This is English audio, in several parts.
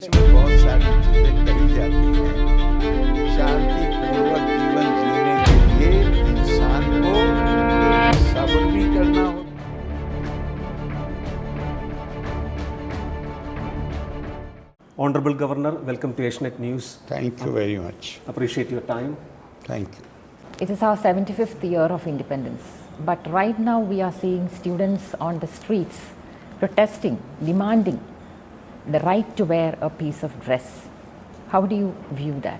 इसमें बहुत सारी चीजें कही जाती हैं। शांतिपूर्वक जीवन जीने के लिए इंसान को सब्र भी करना होता है। Honorable Governor, welcome to Asianet News. Thank you very much. Appreciate your time. Thank you. It is our 75th year of independence, but right now we are seeing students on the streets protesting, demanding the right to wear a piece of dress. How do you view that?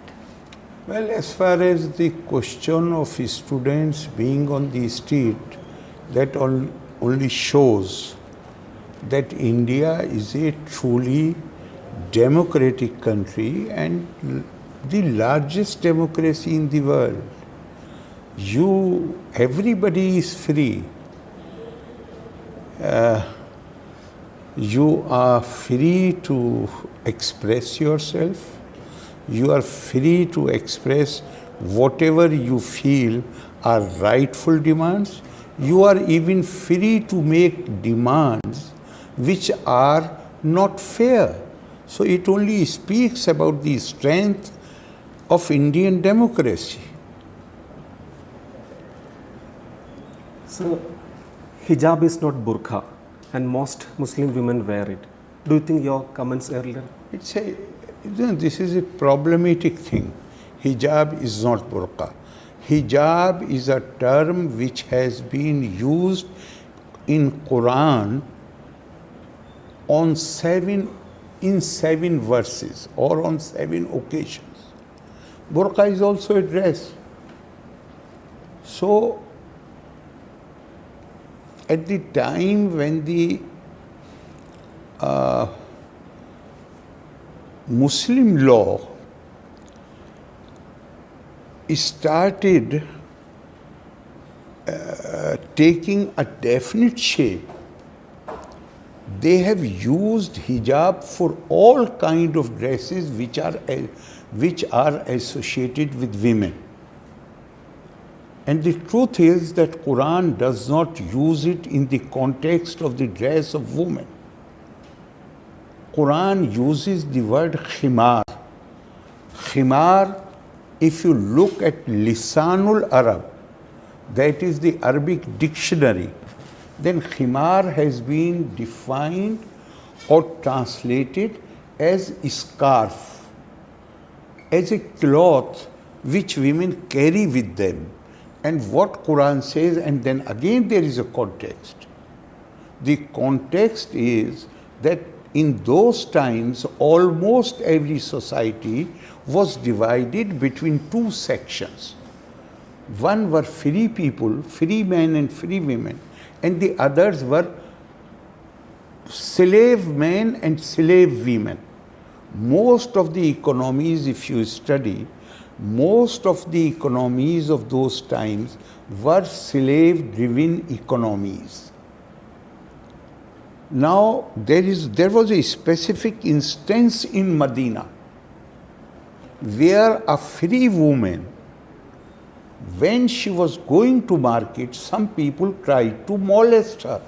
Well, as far as the question of students being on the street, that only shows that India is a truly democratic country and the largest democracy in the world. Everybody is free. You are free to express yourself. You are free to express whatever you feel are rightful demands. You are even free to make demands which are not fair. So it only speaks about the strength of Indian democracy. So, hijab is not burqa and most Muslim women wear it. Do you think your comments earlier? This is a problematic thing. Hijab is not burqa. Hijab is a term which has been used in Quran in seven verses or on 7 occasions. Burqa is also a dress. So, at the time when the Muslim law started taking a definite shape, they have used hijab for all kind of dresses which are associated with women. And the truth is that Quran does not use it in the context of the dress of women. Quran uses the word khimar. Khimar, if you look at Lisanul Arab, that is the Arabic dictionary, then khimar has been defined or translated as a scarf, as a cloth which women carry with them. And what Quran says, and then again there is a context. The context is that in those times, almost every society was divided between two sections. One were free people, free men and free women, and the others were slave men and slave women. Most of the economies, if you study, most of the economies of those times were slave-driven economies. Now, there was a specific instance in Medina where a free woman, when she was going to market, some people tried to molest her.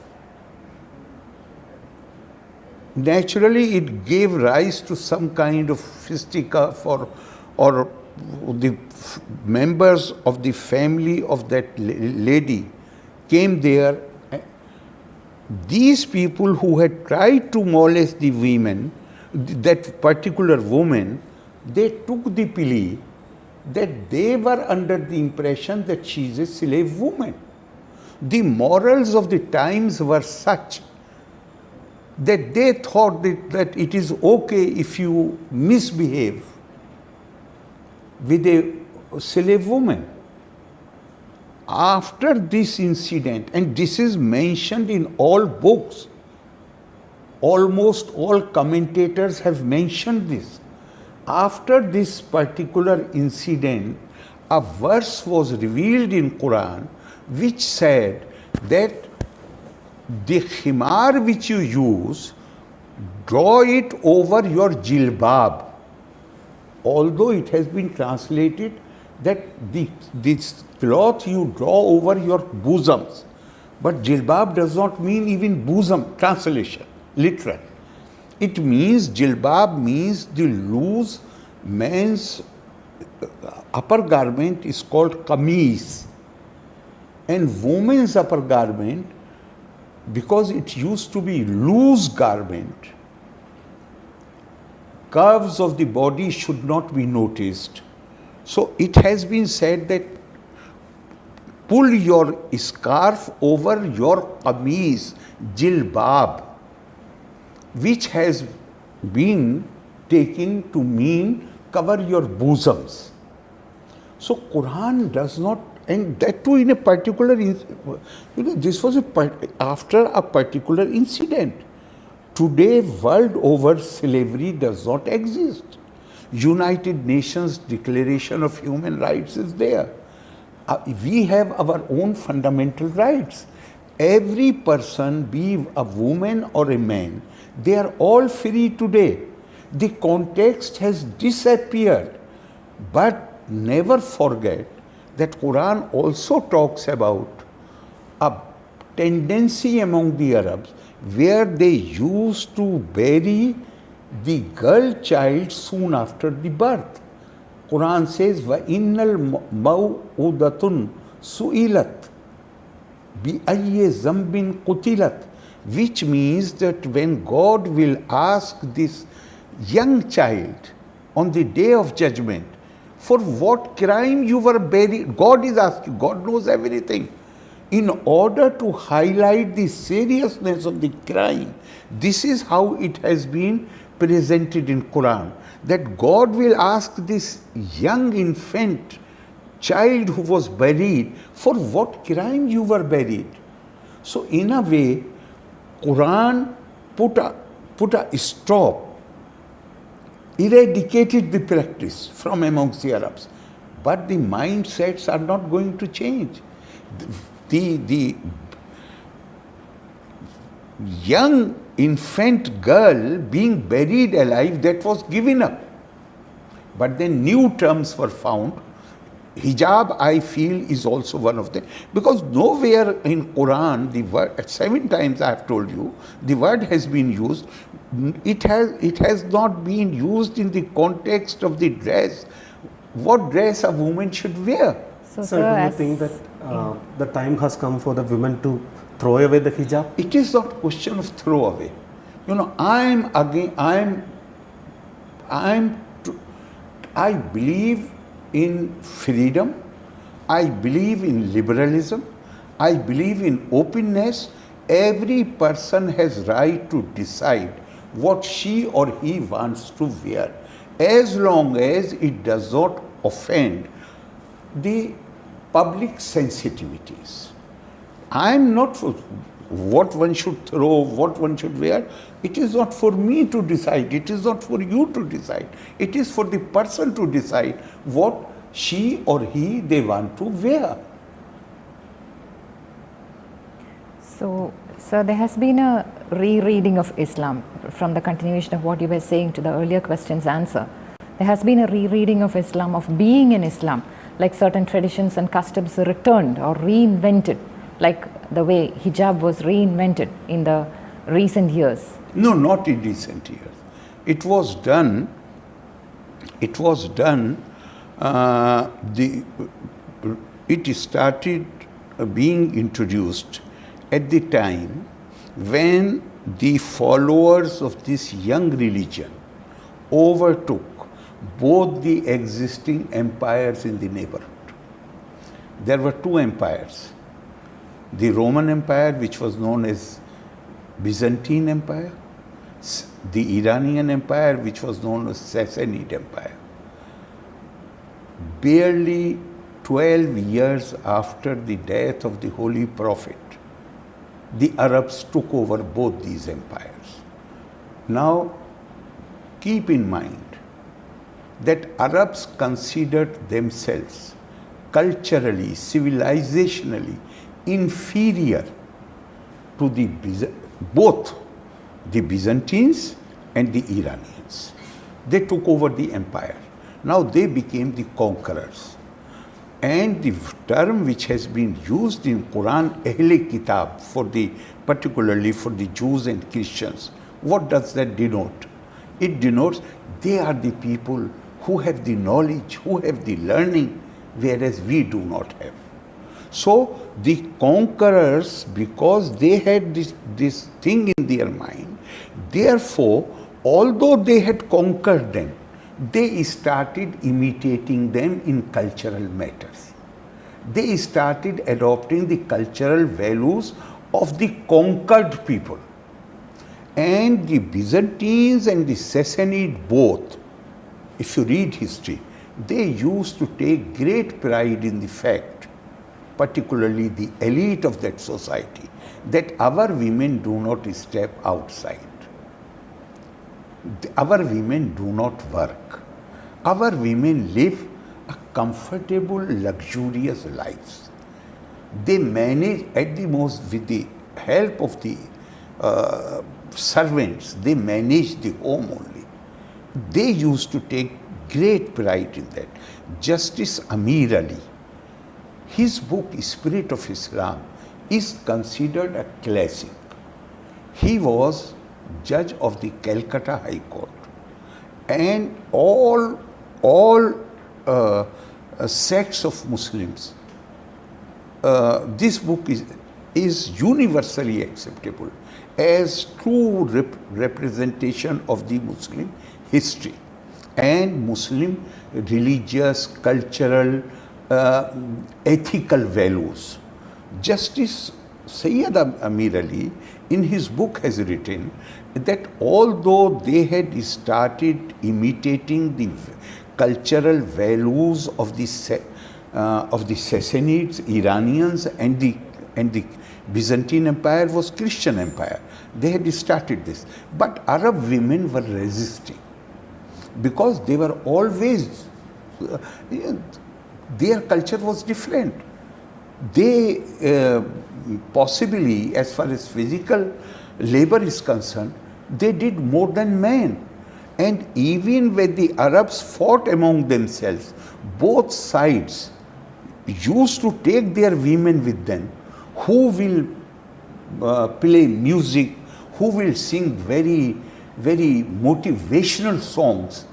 Naturally, it gave rise to some kind of fisticuff or the members of the family of that lady came there. These people who had tried to molest the women, that particular woman, they took the plea that they were under the impression that she is a slave woman. The morals of the times were such that they thought that it is okay if you misbehave with a slave woman. After this incident, and this is mentioned in all books, almost all commentators have mentioned this. After this particular incident, a verse was revealed in Quran which said that the khimar which you use, draw it over your jilbab. Although it has been translated that this cloth you draw over your bosoms, but jilbab does not mean even bosom, translation, literal. It means, jilbab means the loose man's upper garment is called kameez. And woman's upper garment, because it used to be loose garment, curves of the body should not be noticed. So it has been said that pull your scarf over your kameez, jilbab, which has been taken to mean cover your bosoms. So Quran does not, and that too in a particular, this was after a particular incident. Today, world over, slavery does not exist. United Nations Declaration of Human Rights is there. We have our own fundamental rights. Every person, be a woman or a man, they are all free today. The context has disappeared. But never forget that Quran also talks about a tendency among the Arabs where they used to bury the girl child soon after the birth. Quran says, وَإِنَّ الْمَوْءُدَةٌ سُئِلَتْ بِأَيِّ زَنْبٍ قُتِلَتْ, which means that when God will ask this young child on the day of judgment, for what crime you were buried, God is asking, God knows everything. In order to highlight the seriousness of the crime, this is how it has been presented in Quran, that God will ask this young infant child who was buried, for what crime you were buried. So in a way, Quran put a stop, eradicated the practice from amongst the Arabs. But the mindsets are not going to change. The young infant girl being buried alive, that was given up. But then new terms were found. Hijab, I feel, is also one of them. Because nowhere in Quran, the word, 7 times I have told you, the word has been used. It has not been used in the context of the dress. What dress a woman should wear. So do you think that the time has come for the women to throw away the hijab? It is not a question of throw away. You know, I believe in freedom. I believe in liberalism. I believe in openness. Every person has right to decide what she or he wants to wear, as long as it does not offend the public sensitivities. I am not for what one should throw, what one should wear. It is not for me to decide. It is not for you to decide. It is for the person to decide what she or he they want to wear. So there has been a rereading of Islam from the continuation of what you were saying to the earlier question's answer. There has been a rereading of Islam, of being in Islam, like certain traditions and customs are returned or reinvented, like the way hijab was reinvented in the recent years. No, not in recent years. It was done. It started being introduced at the time when the followers of this young religion overtook both the existing empires in the neighborhood. There were 2 empires. The Roman Empire, which was known as Byzantine Empire, the Iranian Empire, which was known as Sassanid Empire. Barely 12 years after the death of the Holy Prophet, the Arabs took over both these empires. Now, keep in mind that Arabs considered themselves culturally, civilizationally inferior to both the Byzantines and the Iranians. They took over the empire. Now they became the conquerors. And the term which has been used in Quran, Ahle Kitab, particularly for the Jews and Christians, What does that denote? It denotes they are the people who have the knowledge, who have the learning, whereas we do not have. So the conquerors, because they had this thing in their mind, therefore, although they had conquered them, they started imitating them in cultural matters. They started adopting the cultural values of the conquered people. And the Byzantines and the Sassanid both, if you read history, they used to take great pride in the fact, particularly the elite of that society, that our women do not step outside. Our women do not work. Our women live a comfortable, luxurious lives. They manage at the most with the help of the servants, they manage the home only. They used to take great pride in that. Justice Amir Ali, his book Spirit of Islam is considered a classic. He was judge of the Calcutta High Court, and all sects of Muslims, this book is universally acceptable as true representation of the Muslim history and Muslim religious, cultural, ethical values. Justice Sayyid Amir Ali in his book has written that although they had started imitating the cultural values of the Sassanids, Iranians, and the Byzantine Empire was Christian empire. They had started this, but Arab women were resisting because they were always their culture was different. They possibly, as far as physical labor is concerned, they did more than men. And even when the Arabs fought among themselves, both sides used to take their women with them, who will play music, who will sing very, very motivational songs.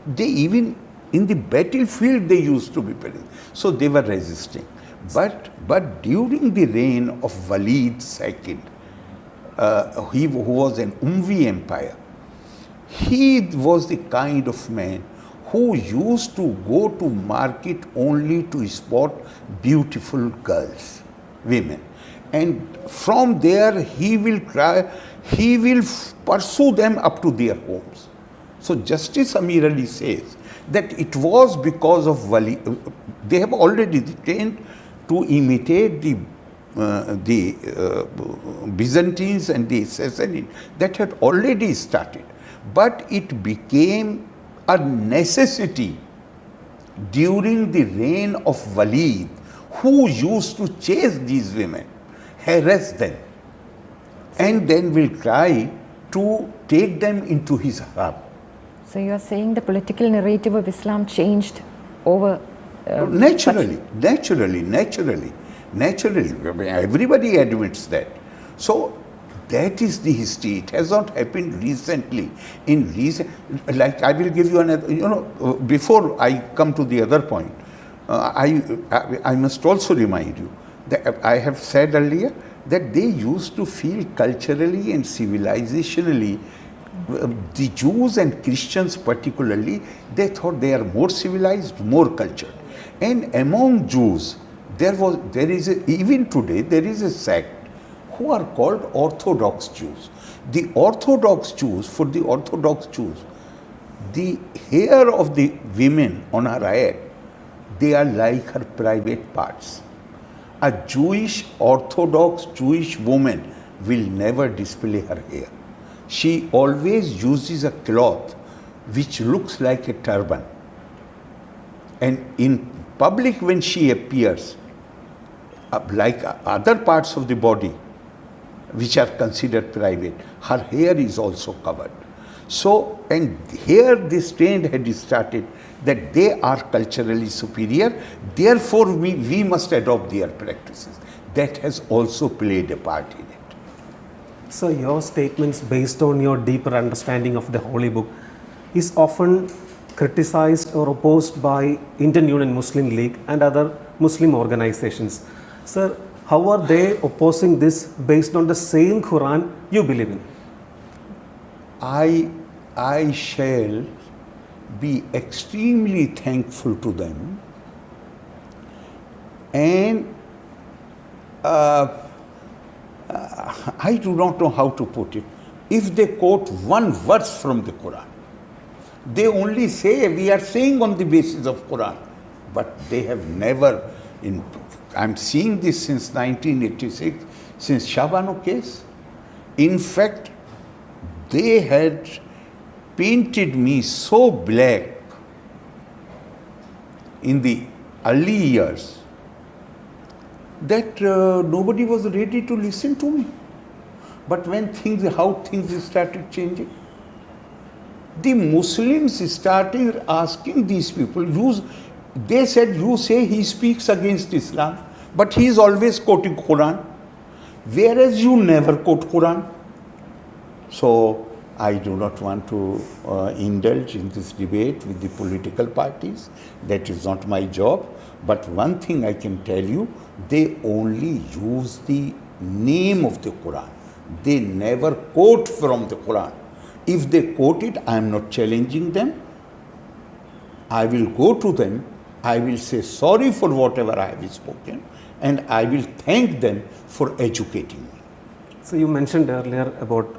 They even in the battlefield they used to be present. So they were resisting. But during the reign of Walid II, who was an Umayya empire, he was the kind of man who used to go to market only to spot beautiful girls, women. And from there he will pursue them up to their homes. So Justice Amir Ali says that it was because of Walid, they have already trained to imitate the Byzantines and the Sassanids. That had already started. But it became a necessity during the reign of Walid, who used to chase these women, harass them, and then will try to take them into his haram. So you are saying the political narrative of Islam changed over... Naturally. Everybody admits that. So that is the history. It has not happened recently. Like I will give you another, before I come to the other point, I must also remind you that I have said earlier that they used to feel culturally and civilizationally, the Jews and Christians particularly, they thought they are more civilized, more cultured. And among Jews, even today, there is a sect who are called Orthodox Jews. The Orthodox Jews, for the Orthodox Jews, the hair of the women on her head, they are like her private parts. A Jewish, Orthodox Jewish woman will never display her hair. She always uses a cloth which looks like a turban. And in public, when she appears, like other parts of the body, which are considered private, her hair is also covered. So, and here this trend had started that they are culturally superior, therefore we must adopt their practices. That has also played a part in it. So your statements based on your deeper understanding of the Holy Book is often criticized or opposed by Indian Union Muslim League and other Muslim organizations. Sir, how are they opposing this based on the same Quran you believe in? I shall be extremely thankful to them, and I do not know how to put it. If they quote one verse from the Quran, they only say we are saying on the basis of Quran, but they have never, I'm seeing this since 1986, since Shabano case. In fact, they had painted me so black in the early years that nobody was ready to listen to me. But when how things started changing, the Muslims started asking these people, they said, you say he speaks against Islam, but he is always quoting Quran, whereas you never quote Quran. So I do not want to indulge in this debate with the political parties. That is not my job. But one thing I can tell you, they only use the name of the Quran. They never quote from the Quran. If they quote it, I am not challenging them. I will go to them. I will say sorry for whatever I have spoken, and I will thank them for educating me. So you mentioned earlier about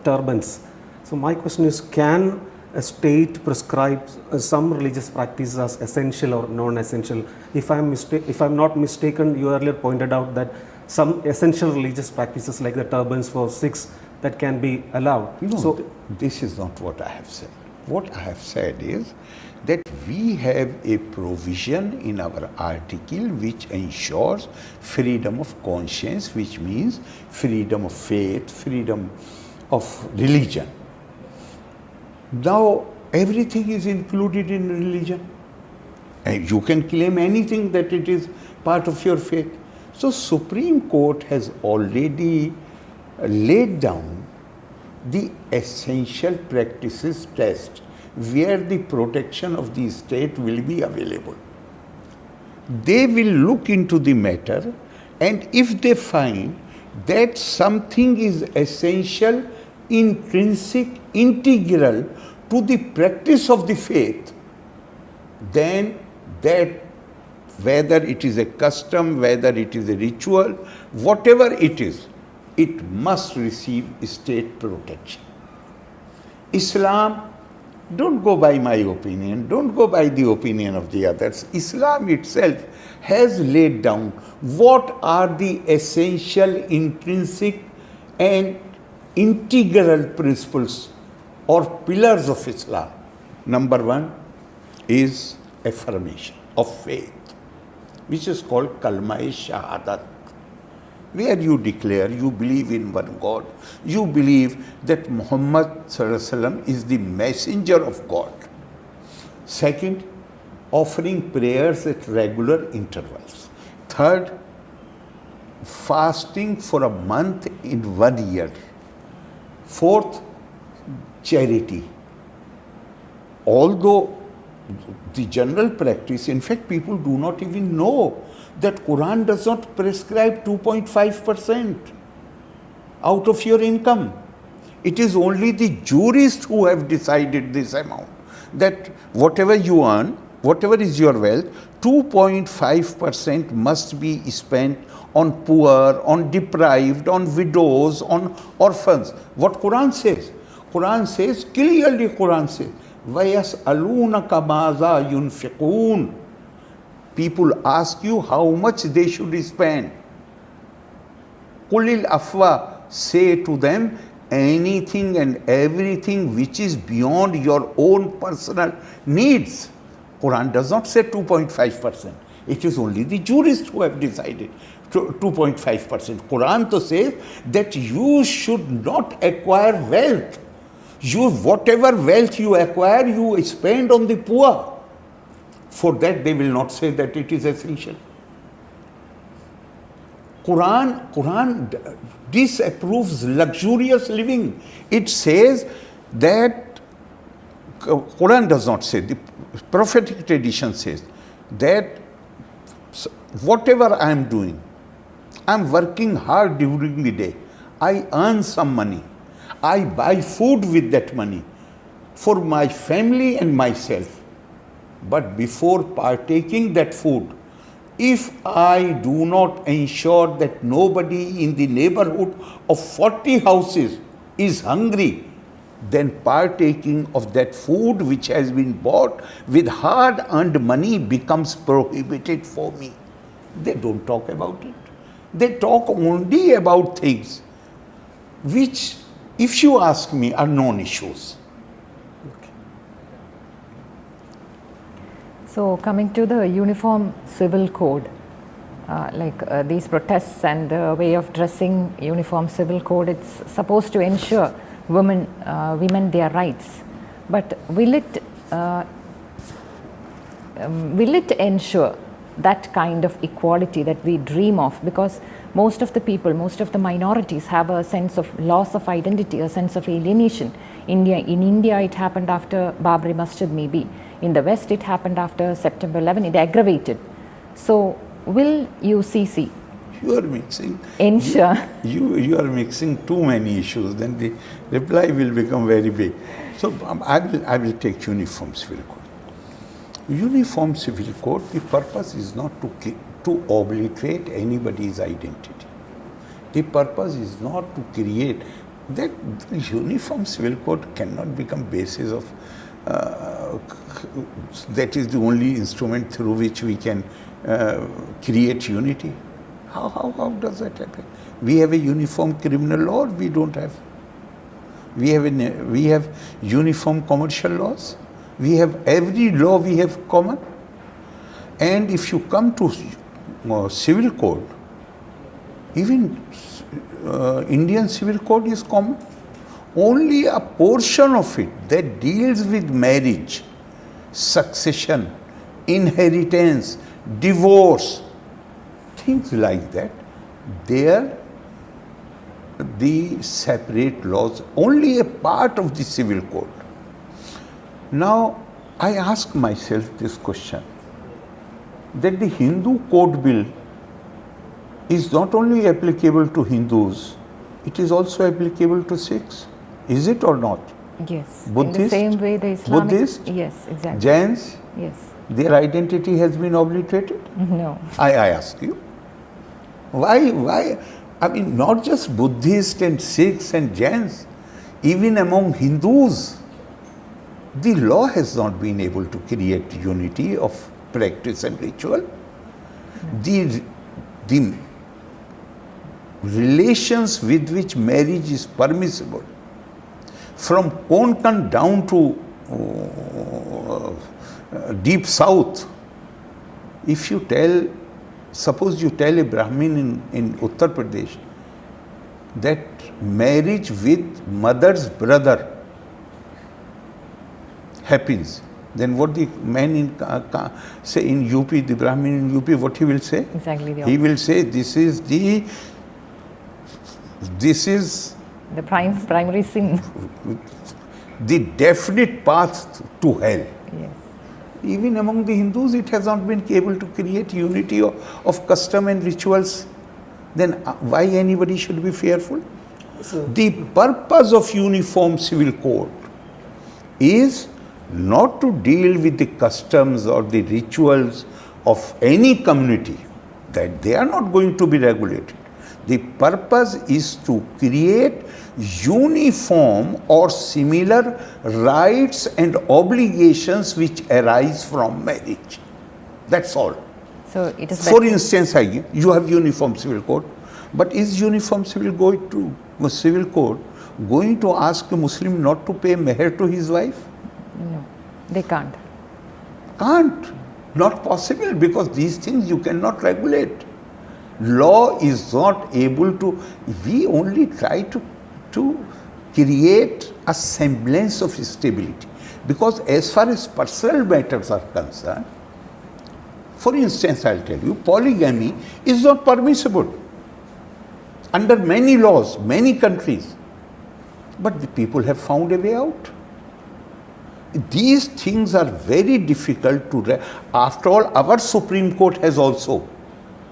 turbans. So my question is, can a state prescribe some religious practices as essential or non-essential? If I'm not mistaken, you earlier pointed out that some essential religious practices like the turbans for Sikhs that can be allowed. No, so this is not what I have said. What I have said is that we have a provision in our article which ensures freedom of conscience, which means freedom of faith, freedom of religion. Now, everything is included in religion. And you can claim anything that it is part of your faith. So, Supreme Court has already laid down the essential practices test where the protection of the state will be available. They will look into the matter, and if they find that something is essential, intrinsic, integral to the practice of the faith, then that, whether it is a custom, whether it is a ritual, whatever it is, it must receive state protection. Islam, don't go by my opinion, don't go by the opinion of the others. Islam itself has laid down what are the essential, intrinsic and integral principles or pillars of Islam. Number one is affirmation of faith, which is called Kalma-e-Shahadat, where you declare you believe in one God, you believe that Muhammad is the messenger of God. Second, offering prayers at regular intervals. Third, fasting for a month in 1 year. Fourth, charity. Although the general practice, in fact, people do not even know that Quran does not prescribe 2.5% out of your income. It is only the jurists who have decided this amount, that whatever you earn, whatever is your wealth, 2.5% must be spent on poor, on deprived, on widows, on orphans. What Quran says? Quran says, clearly Quran says, وَيَسْأَلُونَكَ مَاذَا يُنْفِقُونَ. People ask you how much they should spend. Qulil afwa, say to them anything and everything which is beyond your own personal needs. Quran does not say 2.5%. It is only the jurists who have decided 2.5%. Quran to says that you should not acquire wealth. Whatever wealth you acquire, you spend on the poor. For that, they will not say that it is essential. Quran disapproves luxurious living. It says that, Quran does not say, the prophetic tradition says that whatever I am doing, I am working hard during the day. I earn some money. I buy food with that money for my family and myself. But before partaking that food, if I do not ensure that nobody in the neighborhood of 40 houses is hungry, then partaking of that food which has been bought with hard-earned money becomes prohibited for me. They don't talk about it. They talk only about things which, if you ask me, are non-issues. So coming to the uniform civil code, these protests and the way of dressing, uniform civil code, it's supposed to ensure women their rights. But will it ensure that kind of equality that we dream of? Because most of the people, most of the minorities have a sense of loss of identity, a sense of alienation. In India, it happened after Babri Masjid maybe. In the West, it happened after September 11. It aggravated. So, will UCC You are mixing. ensure? You are mixing too many issues. Then the reply will become very big. So I will take uniform civil code. Uniform civil code. The purpose is not to obliterate anybody's identity. The purpose is not to create that. The uniform civil code cannot become basis of. That is the only instrument through which we can create unity. How does that happen? We have a uniform criminal law, or we don't have. We have uniform commercial laws. We have every law we have common. And if you come to civil code, even Indian civil code is common. Only a portion of it that deals with marriage, succession, inheritance, divorce, things like that, there the separate laws, only a part of the civil code. Now, I ask myself this question, that the Hindu code bill is not only applicable to Hindus, it is also applicable to Sikhs. Is it or not? Yes. Buddhist, in the same way, the Islamic. Buddhist, Yes, exactly. Jains, Yes. their identity has been obliterated? No. I ask you. Why? I mean, not just Buddhists and Sikhs and Jains, even among Hindus, the law has not been able to create unity of practice and ritual. The relations with which marriage is permissible, from Konkan down to deep south, if you suppose you tell a Brahmin in Uttar Pradesh that marriage with mother's brother happens, then what the man in say in UP, the Brahmin in UP, what he will say? Exactly the He opposite. will say this is The primary sin. the definite path to hell. Yes. Even among the Hindus, it has not been able to create unity of custom and rituals. Then why anybody should be fearful? So, The purpose of uniform civil code is not to deal with the customs or the rituals of any community, that they are not going to be regulated. The purpose is to create uniform or similar rights and obligations which arise from marriage. That's all. So it is For better- instance, you have uniform civil code, but is uniform civil code going to ask a Muslim not to pay meher to his wife? No, they can't. Can't. Not possible, because these things you cannot regulate. Law is not able to. We only try to create a semblance of stability, because as far as personal matters are concerned, for instance, I'll tell you, polygamy is not permissible. under many laws, many countries. But the people have found a way out. These things are very difficult to. After all, our Supreme Court has also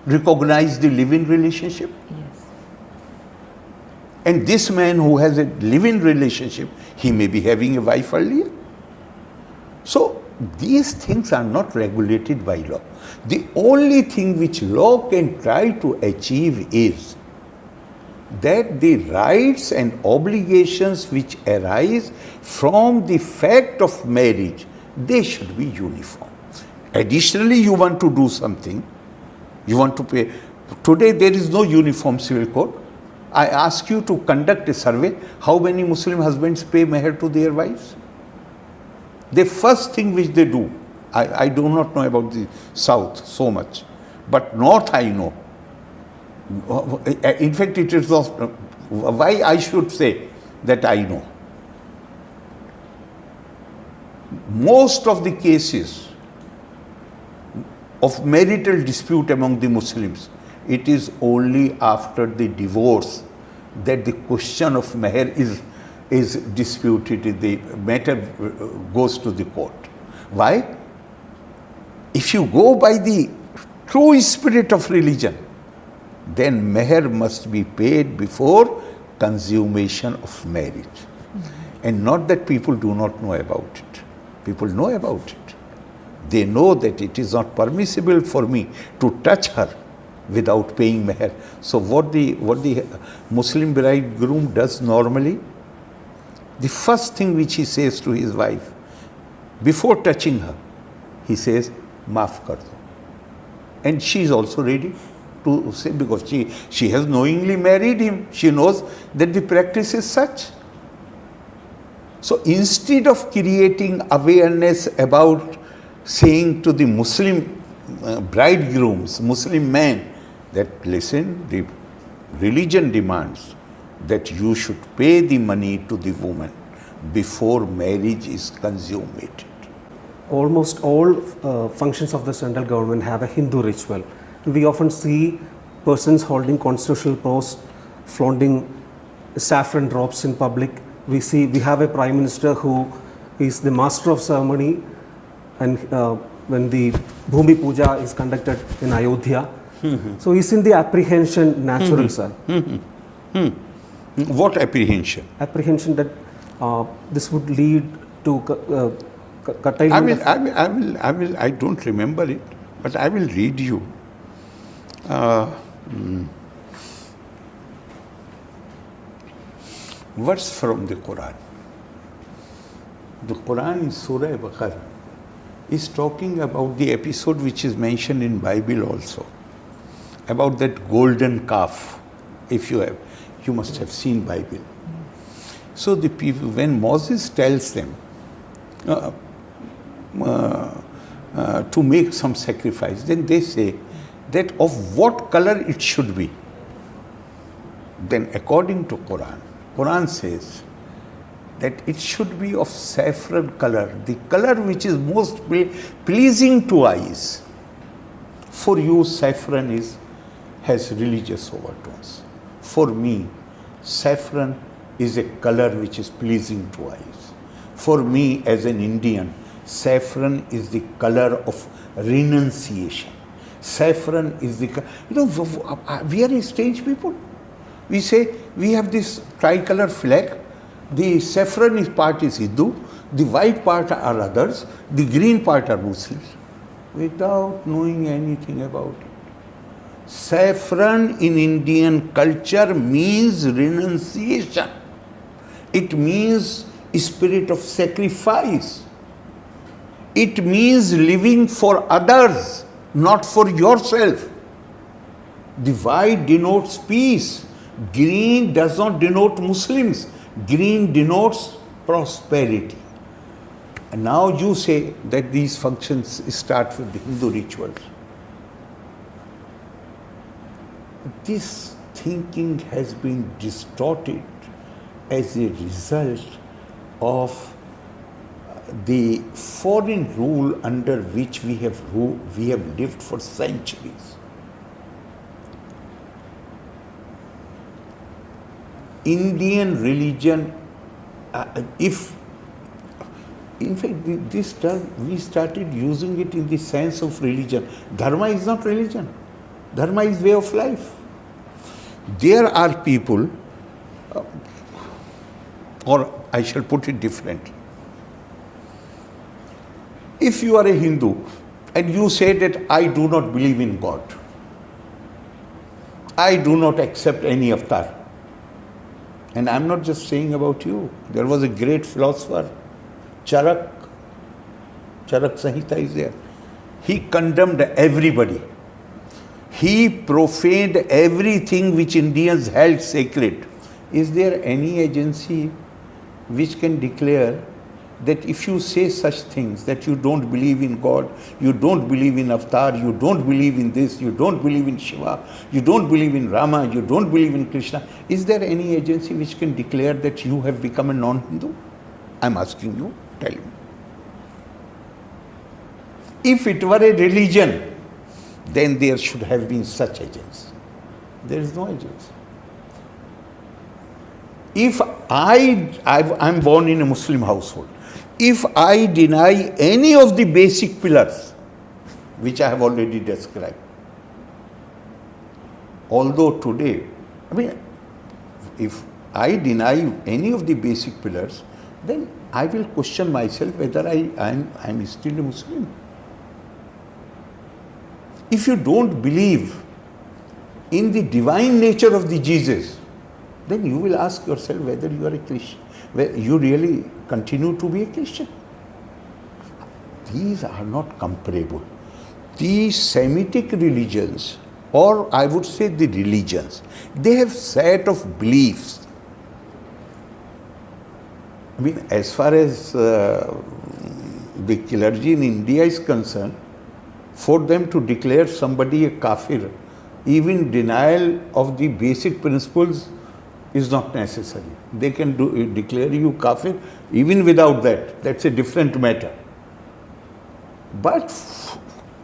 recognized the live-in relationship. Yes. And this man who has a live-in relationship, he may be having a wife earlier. So these things are not regulated by law. The only thing which law can try to achieve is that the rights and obligations which arise from the fact of marriage, they should be uniform. Additionally, you want to do something, you want to pay. Today there is no uniform civil code. I ask you to conduct a survey, how many Muslim husbands pay meher to their wives? The first thing which they do, I do not know about the south so much, but north I know. In fact, it is why I should say that I know. Most of the cases of marital dispute among the Muslims, it is only after the divorce that the question of meher is disputed, the matter goes to the court. Why? If you go by the true spirit of religion, then meher must be paid before consummation of marriage. And not that people do not know about it. People know about it. They know that it is not permissible for me to touch her without paying meher. So what the Muslim bridegroom does normally, the first thing which he says to his wife, before touching her, he says, maaf kar do. And she is also ready to say, because she has knowingly married him. She knows that the practice is such. So instead of creating awareness about saying to the Muslim bridegrooms, Muslim men, that listen, the religion demands that you should pay the money to the woman before marriage is consummated. Almost all functions of the central government have a Hindu ritual. We often see persons holding constitutional posts, flaunting saffron robes in public. We have a prime minister who is the master of ceremony, and when the Bhumi Puja is conducted in Ayodhya. So isn't the apprehension natural, sir? What apprehension? Apprehension that this would lead to curtailment. I don't remember it, but I will read you. Verse from the Quran. The Quran in Surah Baqarah is talking about the episode which is mentioned in Bible also, about that golden calf. If you have, you must have seen Bible. So the people, when Moses tells them to make some sacrifice, then they say that of what color it should be. Then according to Quran says that it should be of saffron color, the color which is most pleasing to eyes. For you, saffron has religious overtones. For me, saffron is a color which is pleasing to eyes. For me, as an Indian, saffron is the color of renunciation. Saffron is the, we are a strange people. We say we have this tricolor flag. The saffron part is Hindu, the white part are others, the green part are Muslims, without knowing anything about it. Saffron in Indian culture means renunciation. It means spirit of sacrifice. It means living for others, not for yourself. The white denotes peace. Green does not denote Muslims. Green denotes prosperity. And now you say that these functions start with the Hindu rituals. This thinking has been distorted as a result of the foreign rule under which we have lived for centuries. Indian religion, if in fact this term we started using it in the sense of religion. Dharma is not religion. Dharma is way of life. There are people, or I shall put it differently. If you are a Hindu and you say that I do not believe in God, I do not accept any avatar, and I'm not just saying about you. There was a great philosopher, Charak Samhita is there. He condemned everybody. He profaned everything which Indians held sacred. Is there any agency which can declare that if you say such things, that you don't believe in God, you don't believe in Avatar, you don't believe in this, you don't believe in Shiva, you don't believe in Rama, you don't believe in Krishna, is there any agency which can declare that you have become a non-Hindu? I'm asking you, tell me. If it were a religion, then there should have been such agency. There is no agency. If I'm born in a Muslim household, if I deny any of the basic pillars, which I have already described, although today, if I deny any of the basic pillars, then I will question myself whether I'm still a Muslim. If you don't believe in the divine nature of the Jesus, then you will ask yourself whether you are a Christian, whether you really continue to be a Christian. These are not comparable. The Semitic religions, or I would say the religions, they have set of beliefs. As far as the clergy in India is concerned, for them to declare somebody a kafir, even denial of the basic principles is not necessary. They can declare you kafir even without that. That's a different matter. But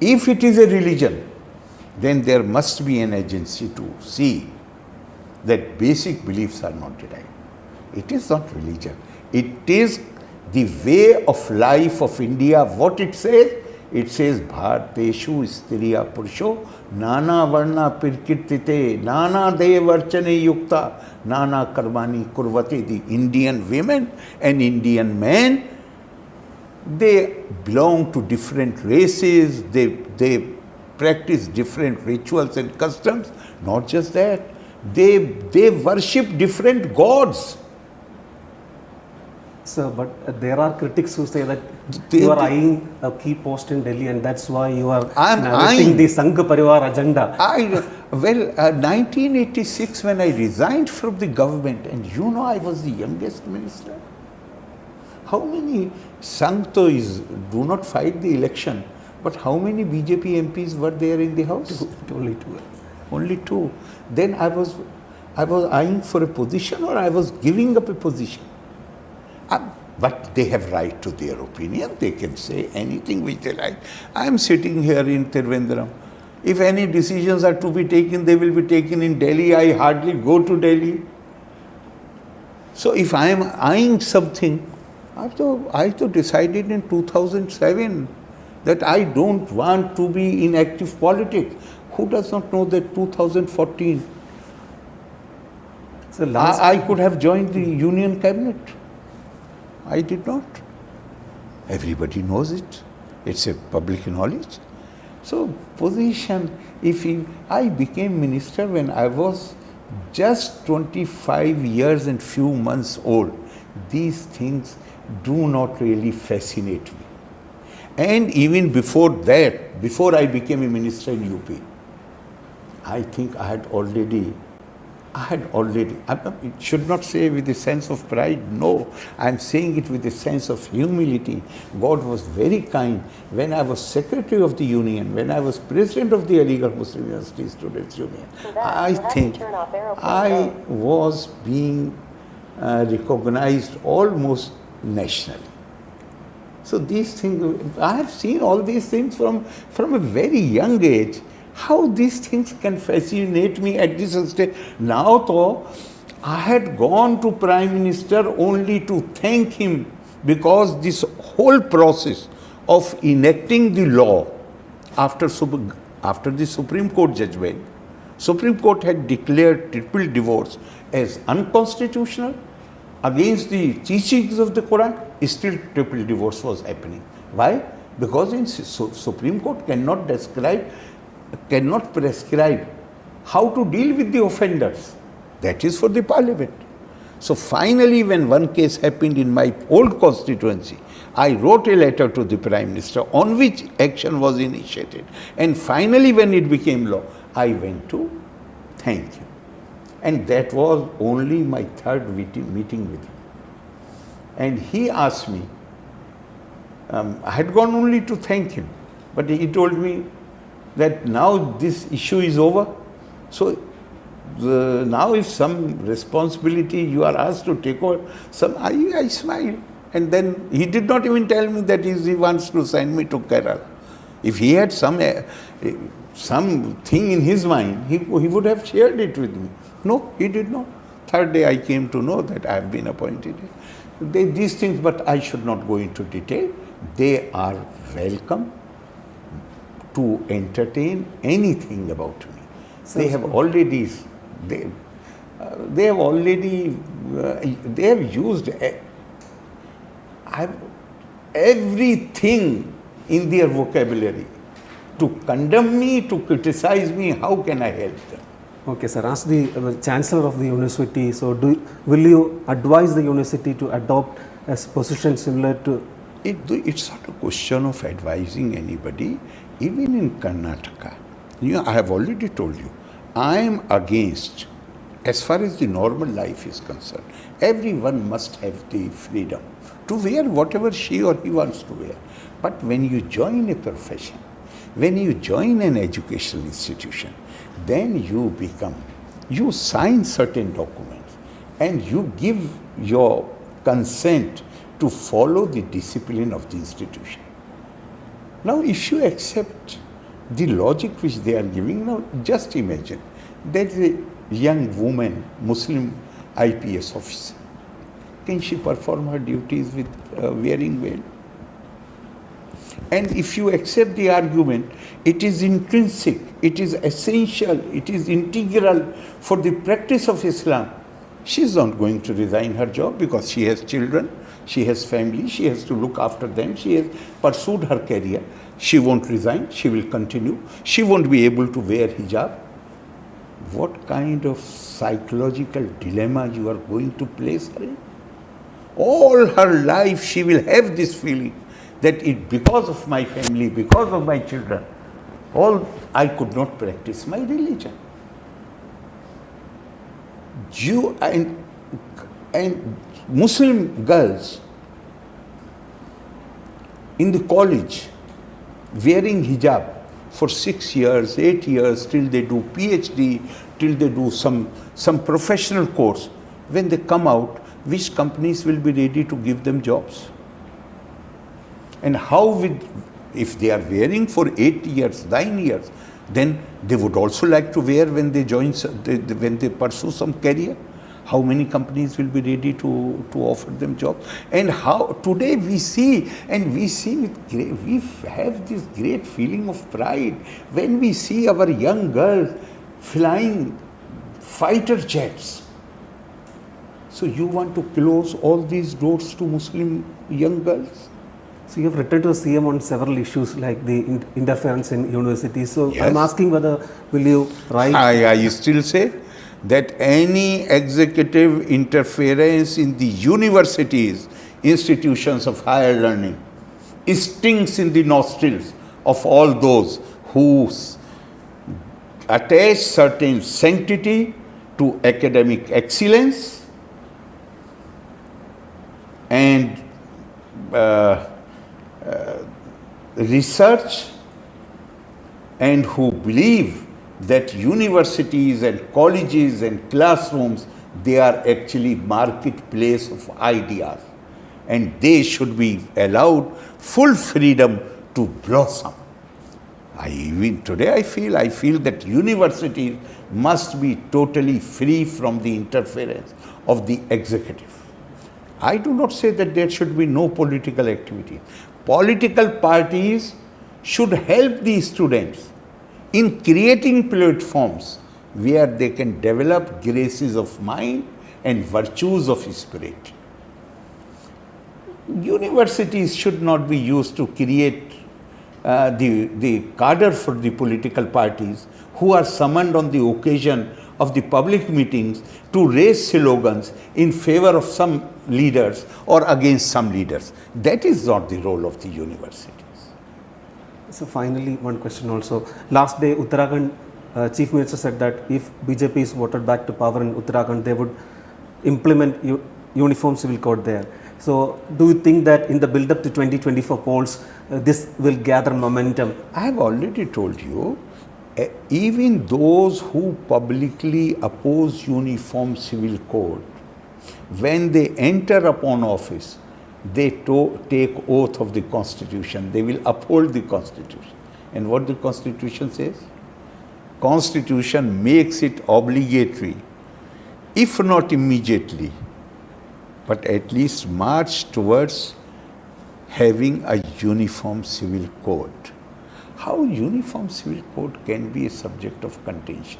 if it is a religion, then there must be an agency to see that basic beliefs are not denied. It is not religion. It is the way of life of India. What it says? It says, Bharateshu Striya Purusho Nana Varna Pirkirtite Nana De Varchane Yukta Nana Karmani Kurvate. The Indian women and Indian men, they belong to different races, they practice different rituals and customs. Not just that, they worship different gods. Sir, but there are critics who say that you are eyeing a key post in Delhi and that's why you are narrating the Sangh Parivar agenda. 1986 when I resigned from the government, and I was the youngest minister. How many Sangh do not fight the election, but how many BJP MPs were there in the house? Only two. Only two. Then I was eyeing for a position, or I was giving up a position. But they have right to their opinion. They can say anything which they like. I am sitting here in Trivandrum. If any decisions are to be taken, they will be taken in Delhi. I hardly go to Delhi. So if I am eyeing something, I decided in 2007 that I don't want to be in active politics. Who does not know that 2014, so I could have joined the Union Cabinet. I did not. Everybody knows it. It's a public knowledge. So position, I became minister when I was just 25 years and few months old. These things do not really fascinate me. And even before that, before I became a minister in UP, I think I had already, I should not say with a sense of pride, no, I am saying it with a sense of humility. God was very kind. When I was Secretary of the Union, when I was President of the Aligarh Muslim University Students' Union, I think I was being recognized almost nationally. So these things, I have seen all these things from a very young age. How these things can fascinate me at this stage. Now, though, I had gone to Prime Minister only to thank him because this whole process of enacting the law after the Supreme Court judgment, Supreme Court had declared triple divorce as unconstitutional against the teachings of the Quran. Still triple divorce was happening. Why? Because in Supreme Court cannot prescribe how to deal with the offenders. That is for the Parliament. So finally, when one case happened in my old constituency, I wrote a letter to the Prime Minister on which action was initiated. And finally, when it became law, I went to thank him. And that was only my third meeting with him. And he asked me, I had gone only to thank him, but he told me that now this issue is over. So now if some responsibility you are asked to take over, I smiled. And then he did not even tell me that he wants to send me to Kerala. If he had something in his mind, he would have shared it with me. No, he did not. Third day I came to know that I have been appointed. These things, but I should not go into detail. They are welcome to entertain anything about me. They have used everything in their vocabulary to condemn me, to criticize me. How can I help them? Okay, sir. As the Chancellor of the University, so will you advise the University to adopt a position similar to? It's not a question of advising anybody. Even in Karnataka, I have already told you, I am against, as far as the normal life is concerned, everyone must have the freedom to wear whatever she or he wants to wear. But when you join a profession, when you join an educational institution, then you sign certain documents and you give your consent to follow the discipline of the institution. Now, if you accept the logic which they are giving, now just imagine there's a young woman, Muslim IPS officer. Can she perform her duties with wearing veil? And if you accept the argument, it is intrinsic, it is essential, it is integral for the practice of Islam, she is not going to resign her job because she has children, she has family, she has to look after them, she has pursued her career. She won't resign, she will continue. She won't be able to wear hijab. What kind of psychological dilemma you are going to place her in? All her life she will have this feeling that because of my family, because of my children, I could not practice my religion. Jew and Muslim girls in the college wearing hijab for 6 years, 8 years, till they do PhD, till they do some professional course. When they come out, which companies will be ready to give them jobs? And if they are wearing for 8 years, 9 years, then they would also like to wear when they when they pursue some career. How many companies will be ready to offer them jobs? And how today we have this great feeling of pride when we see our young girls flying fighter jets. So you want to close all these doors to Muslim young girls? So you have written to CM on several issues like the interference in universities. So Yes. I'm asking whether will you write? I still say that any executive interference in the universities, institutions of higher learning, stings in the nostrils of all those who attach certain sanctity to academic excellence and research, and who believe that universities and colleges and classrooms, they are actually marketplace of ideas, and they should be allowed full freedom to blossom. Even today I feel that universities must be totally free from the interference of the executive. I do not say that there should be no political activity. Political parties should help the students in creating platforms where they can develop graces of mind and virtues of spirit. Universities should not be used to create the cadre for the political parties who are summoned on the occasion of the public meetings to raise slogans in favor of some leaders or against some leaders. That is not the role of the universities. So finally, one question also. Last day, Uttarakhand Chief Minister said that if BJP is voted back to power in Uttarakhand, they would implement uniform civil code there. So do you think that in the build-up to 2024 polls, this will gather momentum? I have already told you, even those who publicly oppose uniform civil code, when they enter upon office, they take oath of the Constitution. They will uphold the Constitution. And what the Constitution says? Constitution makes it obligatory, if not immediately, but at least march towards having a uniform civil code. How uniform civil code can be a subject of contention?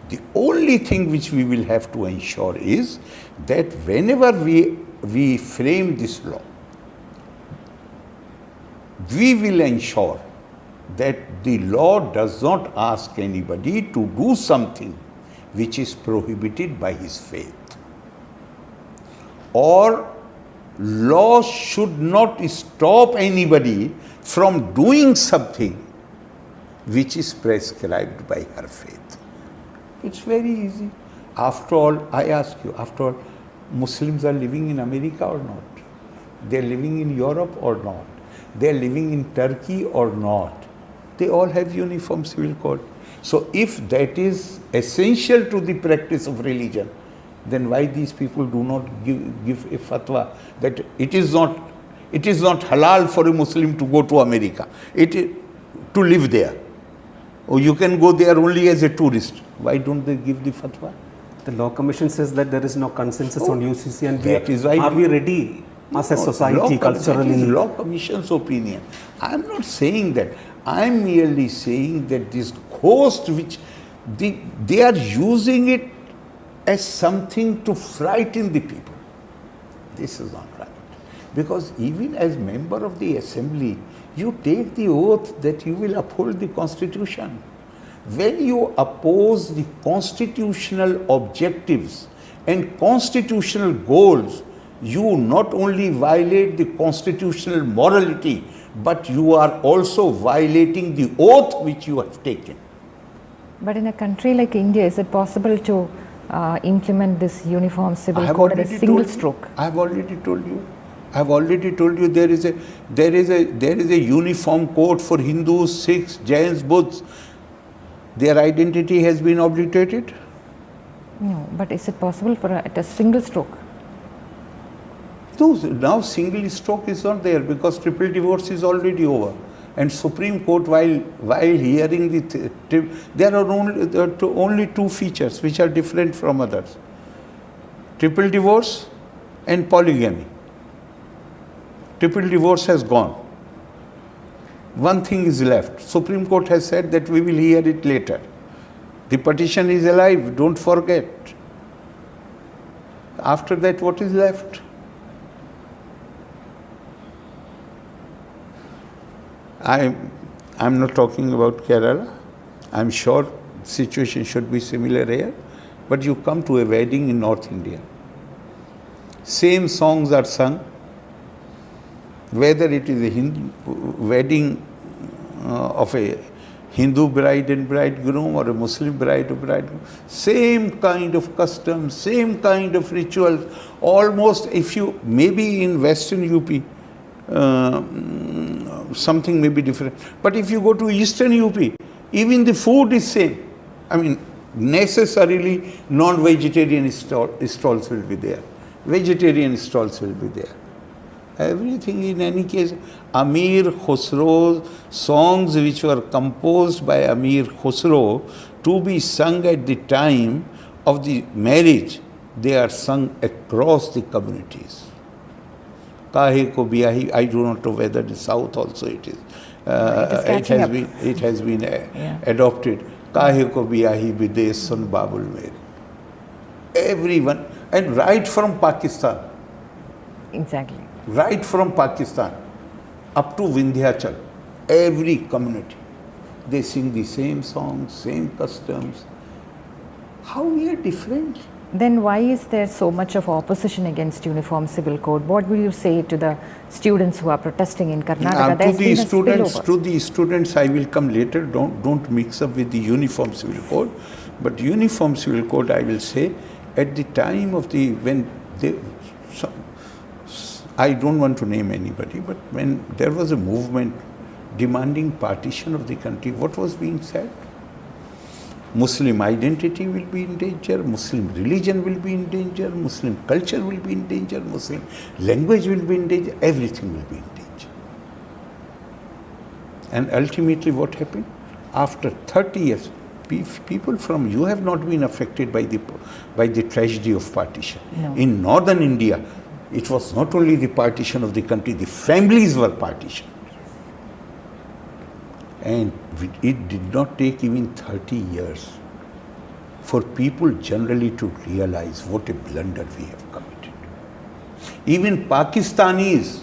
The only thing which we will have to ensure is that whenever we frame this law, we will ensure that the law does not ask anybody to do something which is prohibited by his faith. Or law should not stop anybody from doing something which is prescribed by her faith. It's very easy. After all, I ask you, after all, Muslims are living in America or not? They're living in Europe or not? They're living in Turkey or not? They all have uniform civil code. So if that is essential to the practice of religion, then why these people do not give a fatwa that it is not halal for a Muslim to go to America, to live there, or you can go there only as a tourist? Why don't they give the fatwa? The Law Commission says that there is no consensus on UCC, and that is why are we ready as a society culturally? That is Law Commission's opinion. I am not saying that. I am merely saying that this host which they are using it as something to frighten the people. This is not right. Because even as member of the assembly, you take the oath that you will uphold the Constitution. When you oppose the constitutional objectives and constitutional goals, you not only violate the constitutional morality, but you are also violating the oath which you have taken. But in a country like India, is it possible to implement this uniform civil code at a single stroke? I have already told you. There is a uniform code for Hindus, Sikhs, Jains, Buddhas. Their identity has been obliterated. No, but is it possible for at a single stroke? No, now single stroke is not there because triple divorce is already over. And Supreme Court, while hearing there are only two features which are different from others: triple divorce and polygamy. Triple divorce has gone. One thing is left. Supreme Court has said that we will hear it later. The petition is alive, don't forget. After that, what is left? I'm not talking about Kerala. I'm sure the situation should be similar here. But you come to a wedding in North India. Same songs are sung. Whether it is a wedding of a Hindu bride and bridegroom or a Muslim bride or bridegroom, same kind of customs, same kind of rituals. Almost, if you maybe in Western UP, something may be different. But if you go to Eastern UP, even the food is same. I mean, necessarily non-vegetarian stalls will be there. Vegetarian stalls will be there. Everything in any case. Amir Khusro's songs which were composed by Amir Khusro to be sung at the time of the marriage, they are sung across the communities. Kahe ko biyahi, I do not know whether the south also it is. It has been adopted. Kahe ko biyahi bidesh sun babul mere. Everyone, and right from Pakistan. Exactly. Right from Pakistan up to Vindhyachal, every community, they sing the same songs, same customs. How we are different? Then why is there so much of opposition against Uniform Civil Code? What will you say to the students who are protesting in Karnataka? To the students, I will come later. Don't mix up with the Uniform Civil Code. But Uniform Civil Code, I will say, at the time of I don't want to name anybody, but when there was a movement demanding partition of the country, what was being said? Muslim identity will be in danger, Muslim religion will be in danger, Muslim culture will be in danger, Muslim language will be in danger, everything will be in danger. And ultimately what happened? After 30 years, people from you have not been affected by the tragedy of partition. No. In northern India, it was not only the partition of the country, the families were partitioned. And it did not take even 30 years for people generally to realize what a blunder we have committed. Even Pakistanis,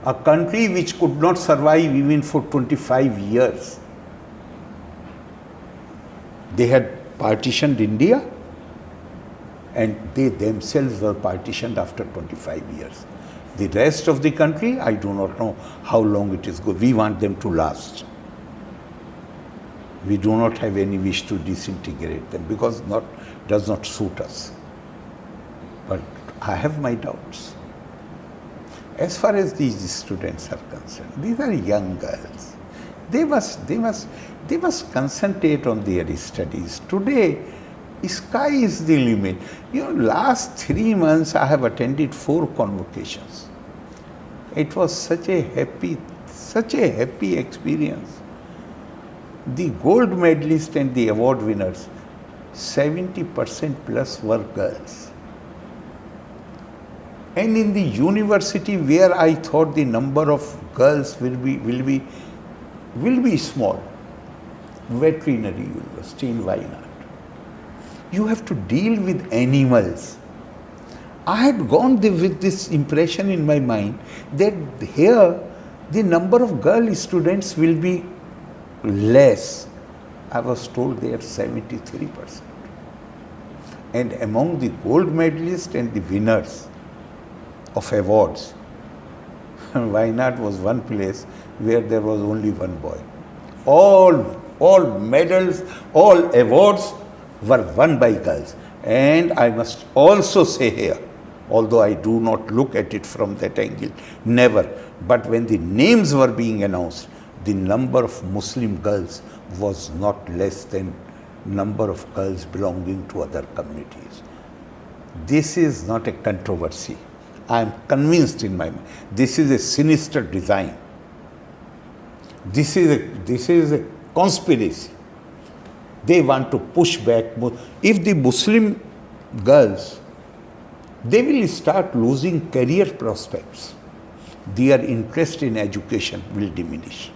a country which could not survive even for 25 years, they had partitioned India and they themselves were partitioned after 25 years. The rest of the country, I do not know how long it is going. We want them to last. We do not have any wish to disintegrate them because does not suit us. But I have my doubts. As far as these students are concerned, these are young girls. They must concentrate on their studies. Today, sky is the limit. Last 3 months I have attended 4 convocations. It was such a happy experience. The gold medalists and the award winners, 70% plus were girls. And in the university where I thought the number of girls will be small, veterinary university in Wayanad, you have to deal with animals. I had gone with this impression in my mind that here the number of girl students will be less. I was told they are 73%. And among the gold medalists and the winners of awards, Wayanad was one place where there was only one boy. All medals, all awards were won by girls. And I must also say here, although I do not look at it from that angle, never, but when the names were being announced, the number of Muslim girls was not less than number of girls belonging to other communities. This is not a controversy. I am convinced in my mind. This is a sinister design. This is a conspiracy. They want to push back. If the Muslim girls, they will start losing career prospects. Their interest in education will diminish.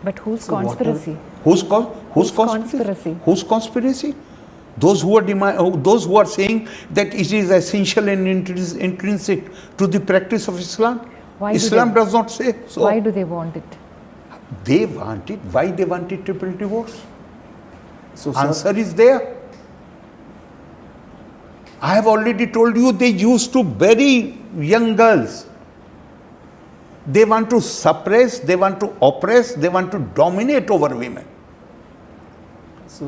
But whose conspiracy? Whose conspiracy? Whose conspiracy? Those who are saying that it is essential and intrinsic to the practice of Islam. Islam does not say so. Why do they want it? They want it. Why they want it? Triple divorce. So answer is there. I have already told you they used to bury young girls. They want to suppress, they want to oppress, they want to dominate over women.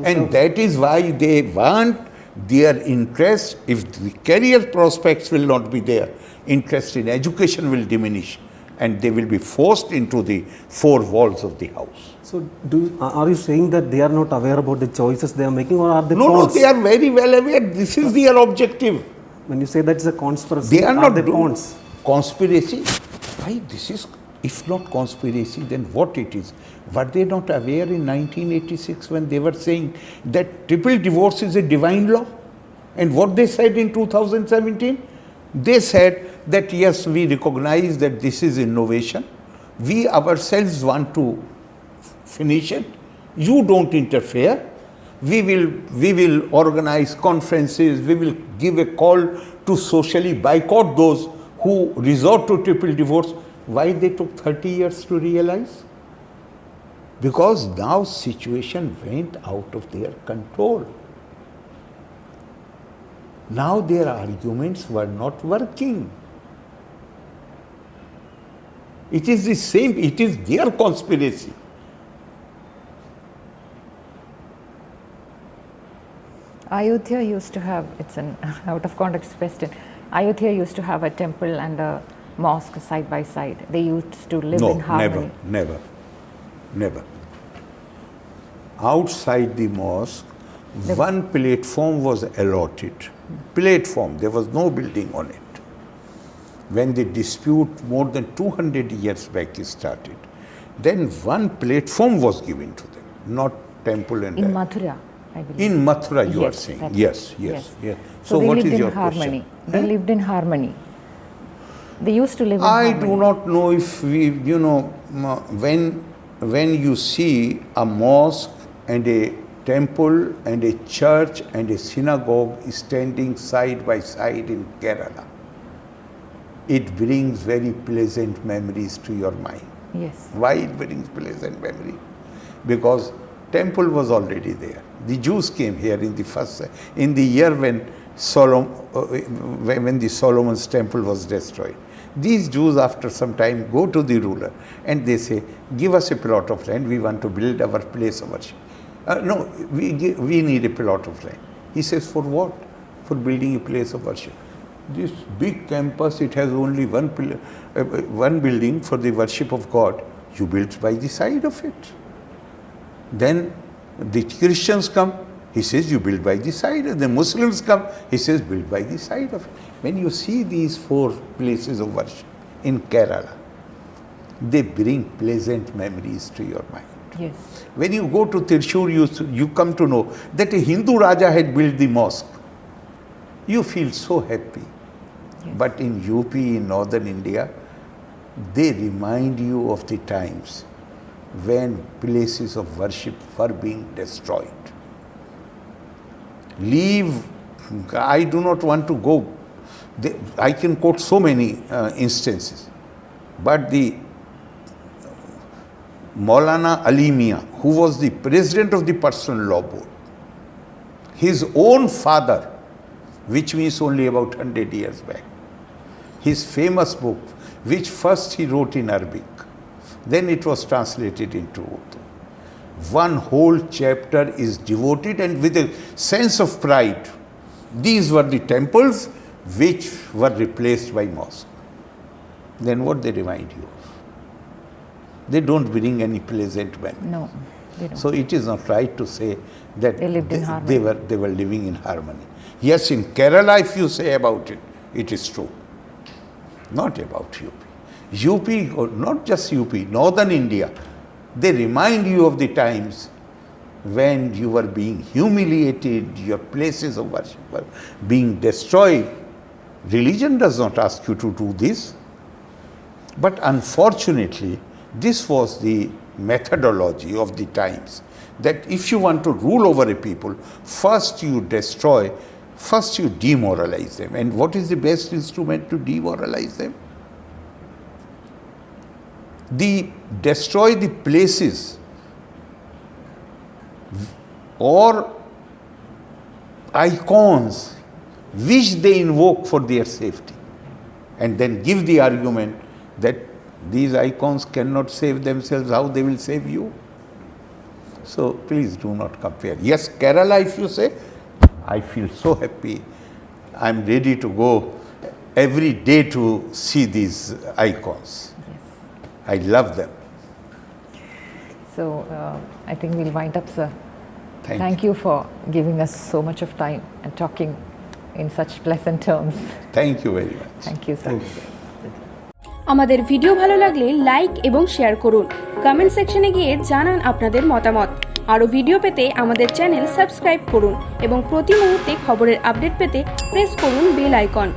And that is why they want their interest, if the career prospects will not be there, interest in education will diminish and they will be forced into the 4 walls of the house. So are you saying that they are not aware about the choices they are making, or are they No, they are very well aware. This is their objective. When you say that is a conspiracy, they are not pawns? conspiracy. Why this is, if not conspiracy, then what it is? Were they not aware in 1986 when they were saying that triple divorce is a divine law? And what they said in 2017? They said that yes, we recognize that this is innovation. We ourselves want to finish it. You don't interfere. We will organize conferences. We will give a call to socially boycott those who resort to triple divorce. Why they took 30 years to realize? Because now situation went out of their control. Now their arguments were not working. It is the same, it is their conspiracy. Ayodhya used to have, it's an out of context question, Ayodhya used to have a temple and a mosque side by side. They used to live in harmony. Never. Outside the mosque, one platform was allotted. Platform, there was no building on it. When the dispute more than 200 years back started, then one platform was given to them, not temple and in Mathura, I believe. In Mathura, you are saying. Yes. So what is your question? They lived in harmony. They used to live in I harmony. do not know if we, when you see a mosque and a temple and a church and a synagogue standing side by side in Kerala, it brings very pleasant memories to your mind. Yes. Why it brings pleasant memory? Because temple was already there. The Jews came here in the year when when the Solomon's temple was destroyed. These Jews after some time go to the ruler and they say, give us a plot of land, we want to build our place of worship. No, we need a plot of land. He says, for what? For building a place of worship. This big campus, it has only one building for the worship of God. You build by the side of it. Then the Christians come, he says, you build by the side. The Muslims come, he says, build by the side of it. When you see these four places of worship in Kerala, they bring pleasant memories to your mind. Yes. When you go to Tirshur, you come to know that a Hindu Raja had built the mosque. You feel so happy. Yes. But in UP, in northern India, they remind you of the times when places of worship were being destroyed. I do not want to go. I can quote so many instances. But the Maulana Ali Mian, who was the president of the Personal Law Board, his own father, which means only about 100 years back, his famous book, which first he wrote in Arabic, then it was translated into Urdu. One whole chapter is devoted, and with a sense of pride, these were the temples which were replaced by mosques. Then what they remind you of? They don't bring any pleasant memory. No, they don't. So it is not right to say that They lived in harmony. they were living in harmony. Yes, in Kerala, if you say about it, it is true. Not about UP. UP, or not just UP, northern India, they remind you of the times when you were being humiliated, your places of worship were being destroyed. Religion does not ask you to do this. But unfortunately, this was the methodology of the times, that if you want to rule over a people, first you destroy, first you demoralize them. And what is the best instrument to demoralize them? Destroy the places or icons which they invoke for their safety, and then give the argument that these icons cannot save themselves, how they will save you? So please do not compare. Yes, Kerala, if you say, I feel so happy, I am ready to go every day to see these icons. I love them. So I think we'll wind up, sir. Thank you for giving us so much of time and talking in such pleasant terms. Thank you very much. Thank you, sir. Thank you. আমাদের video ভালো লাগলে like এবং share করুন। Comment সেকশনে গিয়ে জানান আপনাদের মতামত। আরও ভিডিও পেতে আমাদের চ্যানেল সাবস্ক্রাইব করুন এবং প্রতি মুহূর্তে খবরের আপডেট পেতে প্রেস করুন বেল আইকন।